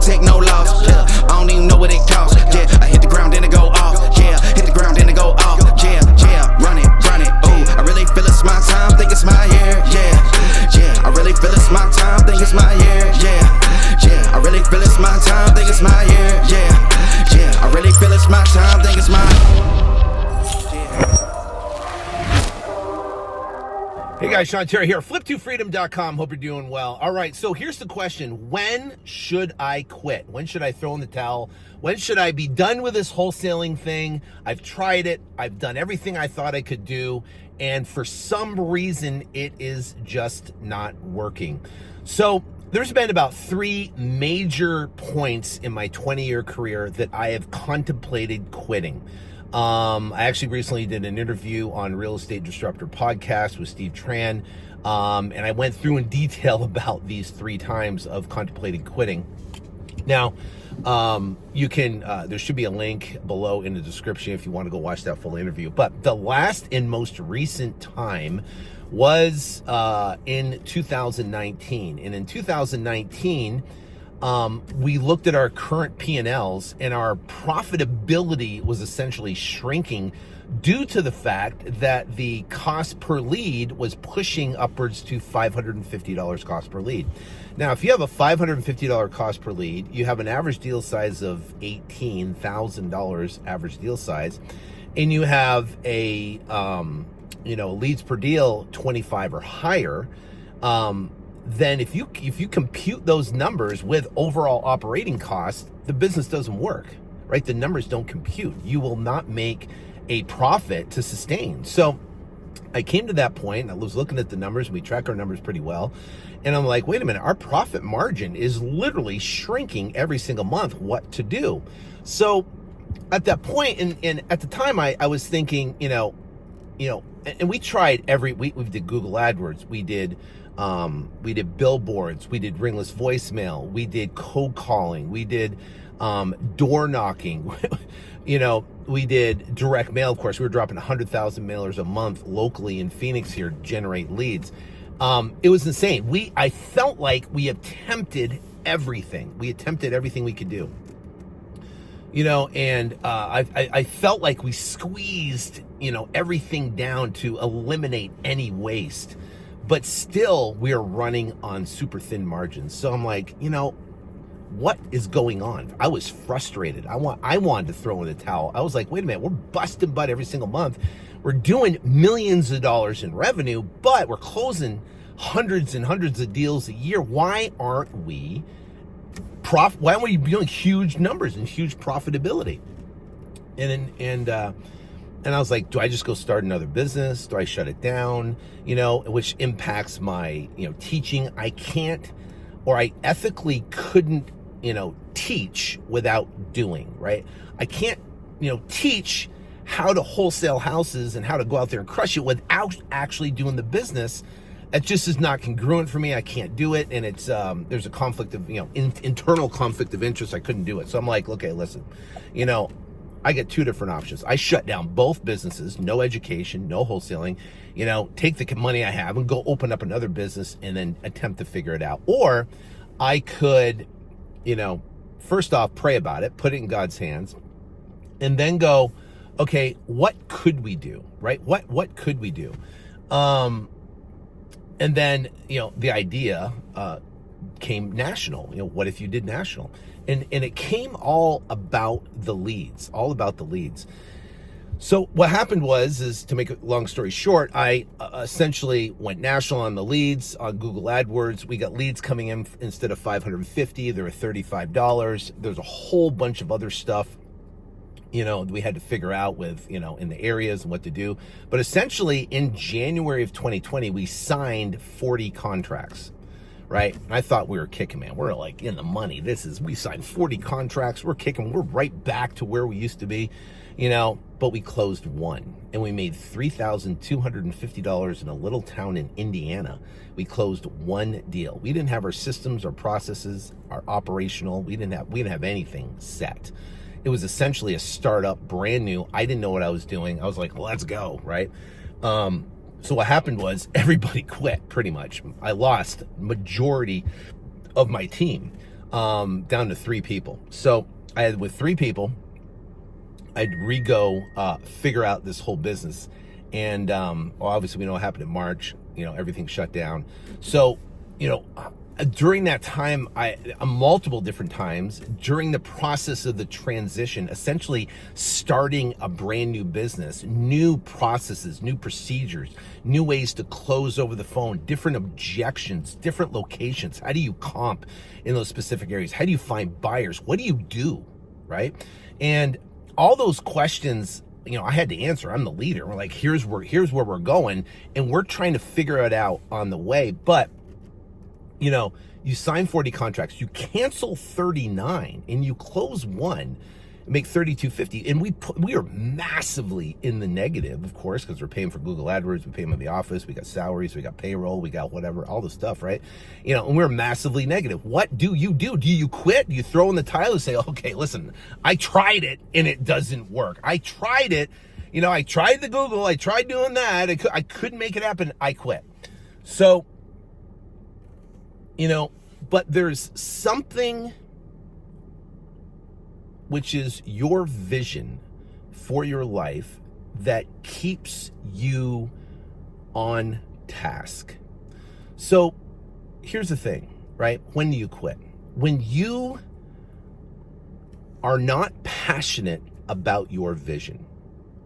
ain't take no loss. Yeah, I don't even know what it costs. Yeah, I hit the ground then it go off. Yeah, hit the ground then it go off. Yeah, run it. Ooh, I really feel it's my time, think it's my year. Yeah, I really feel it's my time, think it's my year. Yeah, I really feel it's my time, think it's my year. Yeah, I really feel it's my time, think it's my. Hey guys, Sean Terry here, flip2freedom.com. Hope you're doing well. All right, so here's the question. When should I quit? When should I throw in the towel? When should I be done with this wholesaling thing? I've tried it. I've done everything I thought I could do. And for some reason, it is just not working. So there's been about 3 major points in my 20-year career that I have contemplated quitting. I actually recently did an interview on Real Estate Disruptor podcast with Steve Tran, and I went through in detail about these 3 times of contemplating quitting. Now, you can, there should be a link below in the description if you want to go watch that full interview. But the last and most recent time was in 2019. And in 2019, we looked at our current P&Ls, and our profitability was essentially shrinking due to the fact that the cost per lead was pushing upwards to $550 cost per lead. Now, if you have a $550 cost per lead, you have an average deal size of $18,000 average deal size, and you have a, leads per deal 25 or higher, then if you compute those numbers with overall operating costs, the business doesn't work, right? The numbers don't compute. You will not make a profit to sustain. So I came to that point, and I was looking at the numbers, and we track our numbers pretty well. And I'm like, wait a minute, our profit margin is literally shrinking every single month. What to do? So at that point, and at the time I was thinking, and we tried we did Google AdWords, we did billboards, we did ringless voicemail, we did cold calling, we did door knocking, we did direct mail. Of course, we were dropping 100,000 mailers a month locally in Phoenix here to generate leads. It was insane. I felt like we attempted everything. We attempted everything we could do. And I felt like we squeezed, everything down to eliminate any waste. But still, we are running on super thin margins. So I'm like, what is going on? I was frustrated. I wanted to throw in the towel. I was like, wait a minute, we're busting butt every single month. We're doing millions of dollars in revenue, but we're closing hundreds and hundreds of deals a year. Why aren't we doing huge numbers and huge profitability? And I was like, do I just go start another business? Do I shut it down? Which impacts my, teaching. I can't, or I ethically couldn't, teach without doing, right? I can't, teach how to wholesale houses and how to go out there and crush it without actually doing the business. It just is not congruent for me. I can't do it. And it's, there's a conflict of, internal conflict of interest. I couldn't do it. So I'm like, okay, listen, I get 2 different options. I shut down both businesses, no education, no wholesaling, take the money I have and go open up another business and then attempt to figure it out. Or I could, first off, pray about it, put it in God's hands, and then go, okay, what could we do, right? What could we do? And then, the idea came national. What if you did national? And it came all about the leads, So what happened is to make a long story short, I essentially went national on the leads on Google AdWords. We got leads coming in instead of $550, they were $35. There's a whole bunch of other stuff, we had to figure out with, in the areas and what to do. But essentially in January of 2020, we signed 40 contracts. Right? And I thought we were kicking, man. We're like in the money. We signed 40 contracts. We're kicking. We're right back to where we used to be, but we closed 1 and we made $3,250 in a little town in Indiana. We closed 1 deal. We didn't have our systems, our processes, our operational. We didn't have anything set. It was essentially a startup, brand new. I didn't know what I was doing. I was like, let's go. Right. So what happened was everybody quit pretty much. I lost majority of my team. down to 3 people. So I had with 3 people, I'd figure out this whole business. And well, obviously we know what happened in March, everything shut down. So, during that time, multiple different times during the process of the transition, essentially starting a brand new business, new processes, new procedures, new ways to close over the phone, different objections, different locations. How do you comp in those specific areas? How do you find buyers? What do you do, right? And all those questions, I had to answer. I'm the leader. We're like, here's where we're going, and we're trying to figure it out on the way. But you sign 40 contracts, you cancel 39, and you close 1, make $32.50, and we are massively in the negative, of course, because we're paying for Google AdWords, we pay them in the office, we got salaries, we got payroll, we got whatever, all the stuff, right? And we're massively negative. What do you do? Do you quit? Do you throw in the tile and say, okay, listen, I tried it and it doesn't work. I tried it, I tried the Google, I tried doing that, I couldn't make it happen, I quit. So, but there's something which is your vision for your life that keeps you on task. So here's the thing, right? When do you quit? When you are not passionate about your vision.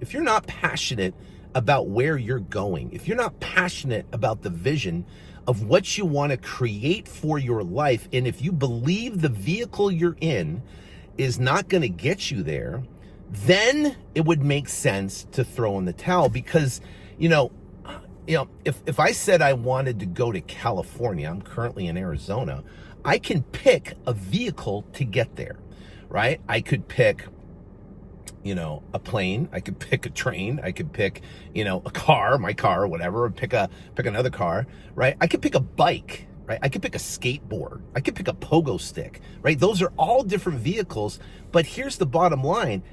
If you're not passionate about where you're going, if you're not passionate about the vision of what you want to create for your life, and if you believe the vehicle you're in is not going to get you there, then it would make sense to throw in the towel. Because, if I said I wanted to go to California, I'm currently in Arizona, I can pick a vehicle to get there, right? I could pick, a plane, I could pick a train, I could pick, a car, my car, or whatever, pick another car, right? I could pick a bike, right? I could pick a skateboard, I could pick a pogo stick, right? Those are all different vehicles, but here's the bottom line.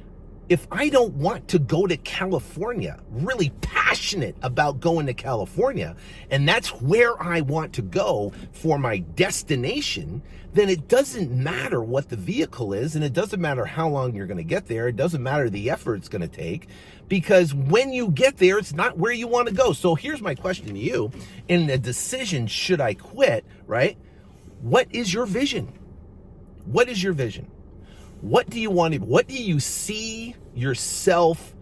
If I don't want to go to California, really passionate about going to California, and that's where I want to go for my destination, then it doesn't matter what the vehicle is, and it doesn't matter how long you're going to get there. It doesn't matter the effort it's going to take, because when you get there, it's not where you want to go. So here's my question to you. In the decision, should I quit, right? What is your vision? What is your vision? What do you want to, what do you see yourself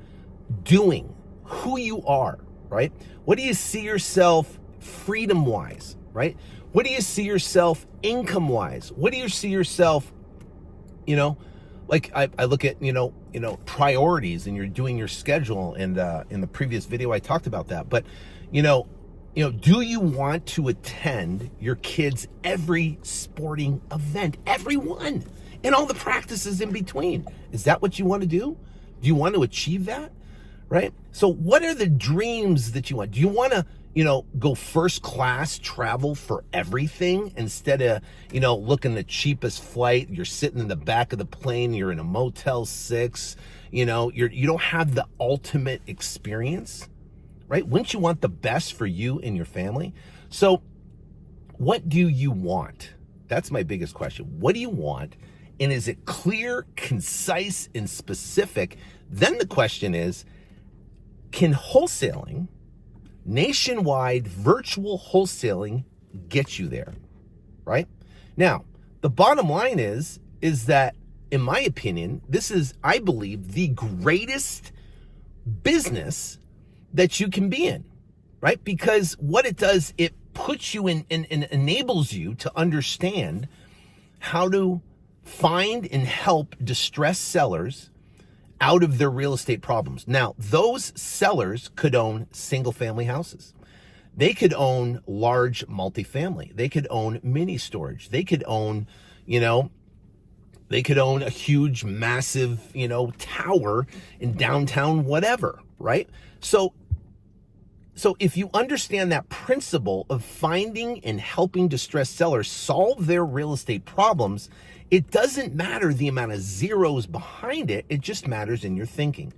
doing? Who you are, right? What do you see yourself freedom-wise, right? What do you see yourself income-wise? What do you see yourself, like I look at, priorities, and you're doing your schedule, and in the previous video I talked about that. But, do you want to attend your kids' every sporting event, every one? And all the practices in between. Is that what you want to do? Do you want to achieve that? Right? So what are the dreams that you want? Do you want to, go first class travel for everything instead of, looking the cheapest flight? You're sitting in the back of the plane, you're in a Motel 6, you don't have the ultimate experience, right? Wouldn't you want the best for you and your family? So what do you want? That's my biggest question. What do you want? And is it clear, concise, and specific? Then the question is, can wholesaling, nationwide virtual wholesaling, get you there, right? Now, the bottom line is that, in my opinion, this is, I believe, the greatest business that you can be in, right? Because what it does, it puts you in and enables you to understand how to find and help distressed sellers out of their real estate problems. Now, those sellers could own single family houses. They could own large multifamily. They could own mini storage. They could own, a huge, massive, tower in downtown, whatever, right? So if you understand that principle of finding and helping distressed sellers solve their real estate problems, it doesn't matter the amount of zeros behind it. It just matters in your thinking.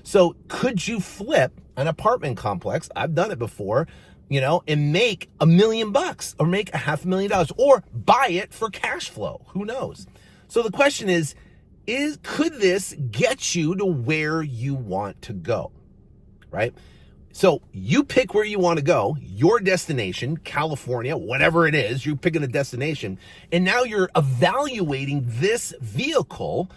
So could you flip an apartment complex? I've done it before. and make $1 million or make $500,000 or buy it for cash flow. Who knows? So the question is could this get you to where you want to go, right? So you pick where you want to go, your destination, California, whatever it is, you're picking a destination, and now you're evaluating this vehicle.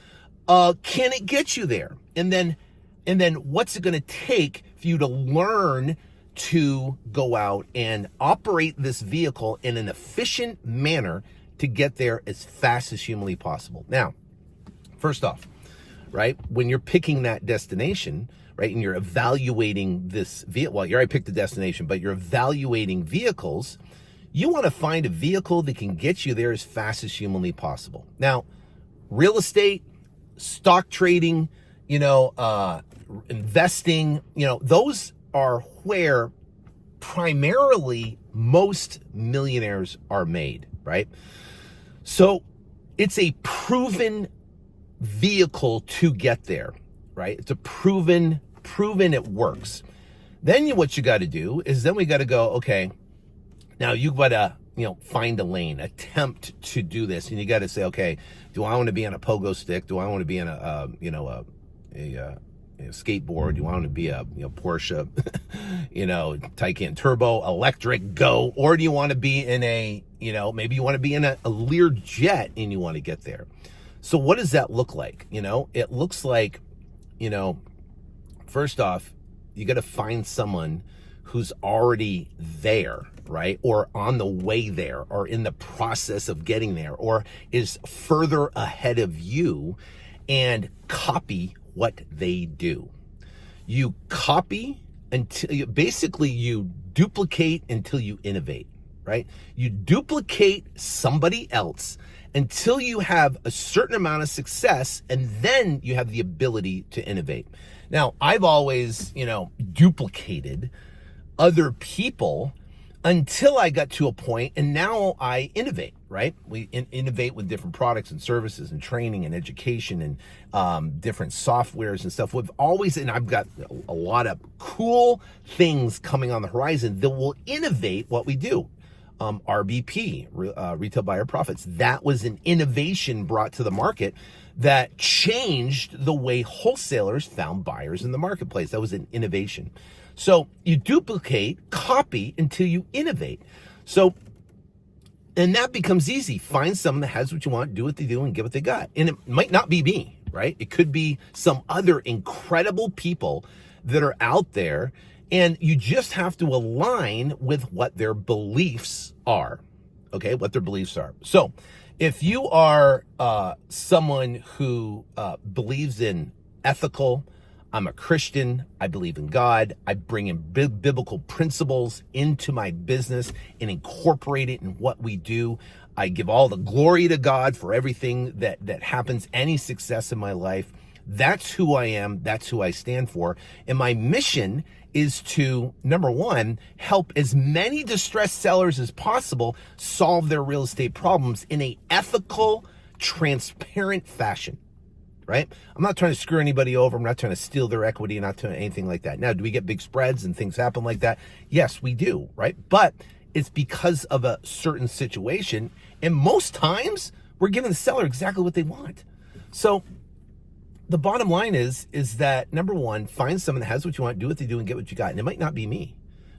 Can it get you there? And then what's it going to take for you to learn to go out and operate this vehicle in an efficient manner to get there as fast as humanly possible? Now, first off, right, when you're picking that destination, right, and you're evaluating this vehicle, well, you already picked the destination, but you're evaluating vehicles, you want to find a vehicle that can get you there as fast as humanly possible. Now, real estate, stock trading, investing, those are where primarily most millionaires are made, right? So it's a proven vehicle to get there, right? It's a proven it works. Then what you got to do is we got to go, okay, now you got to, find a lane, attempt to do this. And you got to say, okay, do I want to be on a pogo stick? Do I want to be on a skateboard? Do I want to be a, Porsche, Taycan Turbo, electric, go? Or do you want to be in a, maybe you want to be in a Lear jet and you want to get there? So what does that look like? It looks like, first off, you got to find someone who's already there, right? Or on the way there, or in the process of getting there, or is further ahead of you, and copy what they do. You copy until you duplicate until you innovate, right? You duplicate somebody else until you have a certain amount of success, and then you have the ability to innovate. Now, I've always, duplicated other people until I got to a point, and now I innovate, right? We innovate with different products and services and training and education and different softwares and stuff. And I've got a lot of cool things coming on the horizon that will innovate what we do. RBP, Retail Buyer Profits, that was an innovation brought to the market that changed the way wholesalers found buyers in the marketplace. That was an innovation. So you duplicate, copy until you innovate. So, and that becomes easy. Find someone that has what you want, do what they do, and get what they got. And it might not be me, right? It could be some other incredible people that are out there, and you just have to align with what their beliefs are, okay? What their beliefs are. So if you are someone who believes in ethical, I'm a Christian, I believe in God, I bring in biblical principles into my business and incorporate it in what we do. I give all the glory to God for everything that happens, any success in my life. That's who I am, that's who I stand for. And my mission is to, number one, help as many distressed sellers as possible solve their real estate problems in a ethical, transparent fashion. Right? I'm not trying to screw anybody over. I'm not trying to steal their equity, not doing anything like that. Now, do we get big spreads and things happen like that? Yes, we do, right? But it's because of a certain situation. And most times we're giving the seller exactly what they want. So the bottom line is that, number one, find someone that has what you want, do what they do, and get what you got. And it might not be me,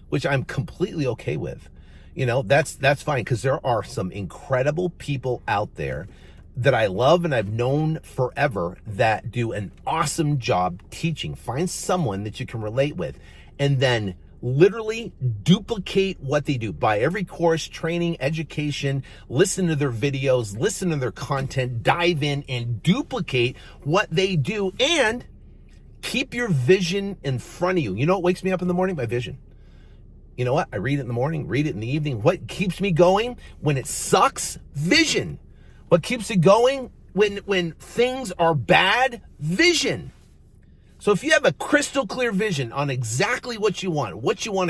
which I'm completely okay with. That's fine, because there are some incredible people out there that I love and I've known forever that do an awesome job teaching. Find someone that you can relate with, and then literally duplicate what they do. Buy every course, training, education, listen to their videos, listen to their content, dive in and duplicate what they do, and keep your vision in front of you. You know what wakes me up in the morning? My vision. You know what? I read it in the morning, read it in the evening. What keeps me going when it sucks? Vision. What keeps it going when things are bad? Vision. So if you have a crystal clear vision on exactly what you want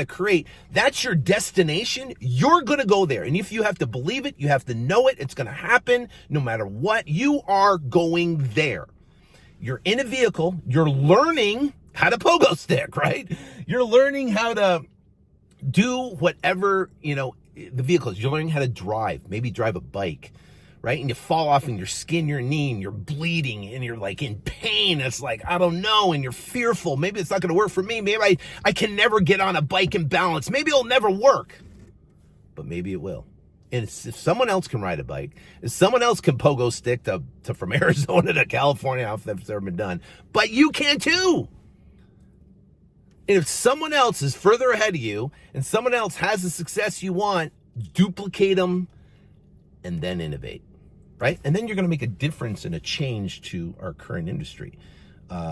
to create, that's your destination, you're going to go there. And if you have to believe it, you have to know it, it's going to happen no matter what, you are going there. You're in a vehicle, you're learning how to pogo stick, right? You're learning how to do whatever, the vehicles. You're learning how to drive, maybe drive a bike, right? And you fall off and you skin your knee and you're bleeding and you're like in pain. It's like, I don't know. And you're fearful. Maybe it's not going to work for me. Maybe I can never get on a bike and balance. Maybe it'll never work, but maybe it will. And if someone else can ride a bike, if someone else can pogo stick to from Arizona to California, I don't know if that's ever been done, but you can too. And if someone else is further ahead of you and someone else has the success you want, duplicate them and then innovate, right? And then you're going to make a difference and a change to our current industry,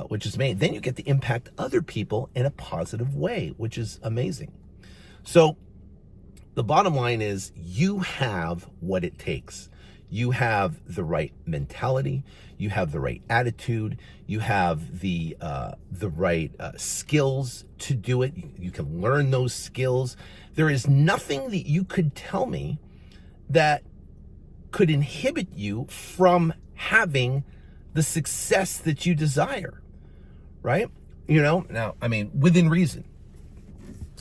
which is amazing. Then you get to impact other people in a positive way, which is amazing. So the bottom line is you have what it takes. You have the right mentality. You have the right attitude. You have the right skills to do it. You can learn those skills. There is nothing that you could tell me that could inhibit you from having the success that you desire, right? Now, I mean, within reason.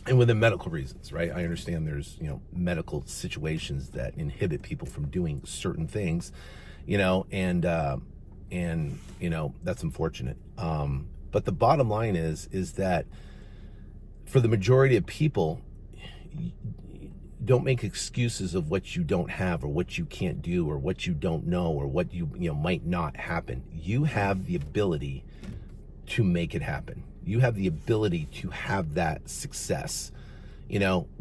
And within medical reasons, right? I understand there's, medical situations that inhibit people from doing certain things, and that's unfortunate. But the bottom line is that for the majority of people, don't make excuses of what you don't have or what you can't do or what you don't know or what you might not happen. You have the ability to make it happen. You have the ability to have that success.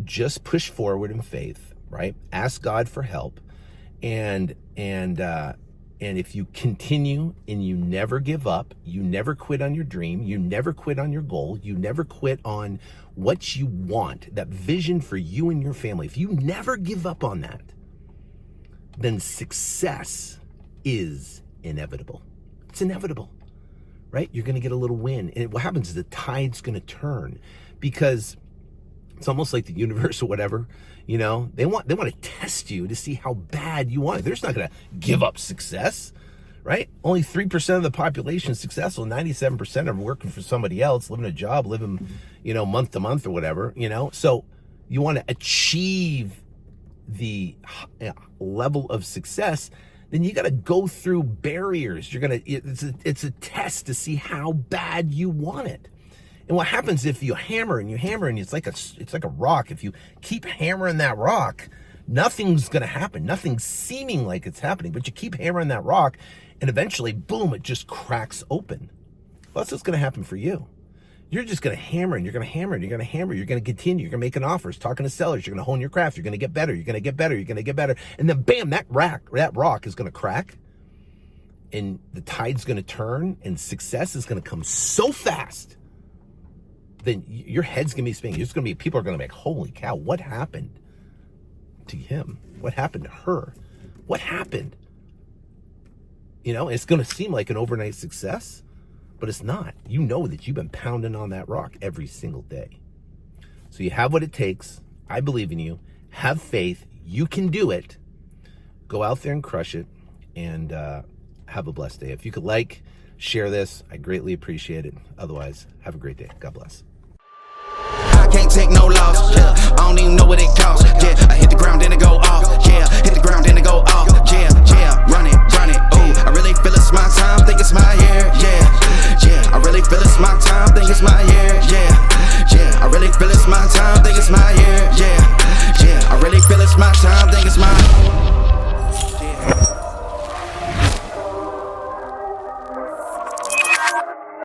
Just push forward in faith, right? Ask God for help. And if you continue and you never give up, you never quit on your dream, you never quit on your goal, you never quit on what you want, that vision for you and your family. If you never give up on that, then success is inevitable. It's inevitable. Right? You're going to get a little win. And what happens is the tide's going to turn because it's almost like the universe or whatever, they want to test you to see how bad you want it. They're just not going to give up success, right? Only 3% of the population is successful. 97% are working for somebody else, living a job, living, month to month or whatever, So you want to achieve the level of success, then you got to go through barriers. It's a test to see how bad you want it. And what happens if you hammer and it's like a rock. If you keep hammering that rock, nothing's going to happen. Nothing's seeming like it's happening, but you keep hammering that rock and eventually, boom, it just cracks open. Well, that's what's going to happen for you. You're just going to hammer and you're going to hammer and you're going to hammer. You're going to continue. You're going to make offers, talking to sellers. You're going to hone your craft. You're going to get better. You're going to get better. You're going to get better. And then bam, that rock is going to crack and the tide's going to turn and success is going to come so fast. Then your head's going to be spinning. It's going to be, people are going to be like, holy cow, what happened to him? What happened to her? What happened? It's going to seem like an overnight success. But it's not. You know that you've been pounding on that rock every single day. So you have what it takes. I believe in you. Have faith. You can do it. Go out there and crush it. And have a blessed day. If you could share this, I greatly appreciate it. Otherwise, have a great day. God bless. I can't take no loss. Yeah, I don't even know what it costs. Yeah, I hit the ground and it go off. Yeah, hit the ground and it go off. Yeah, run it.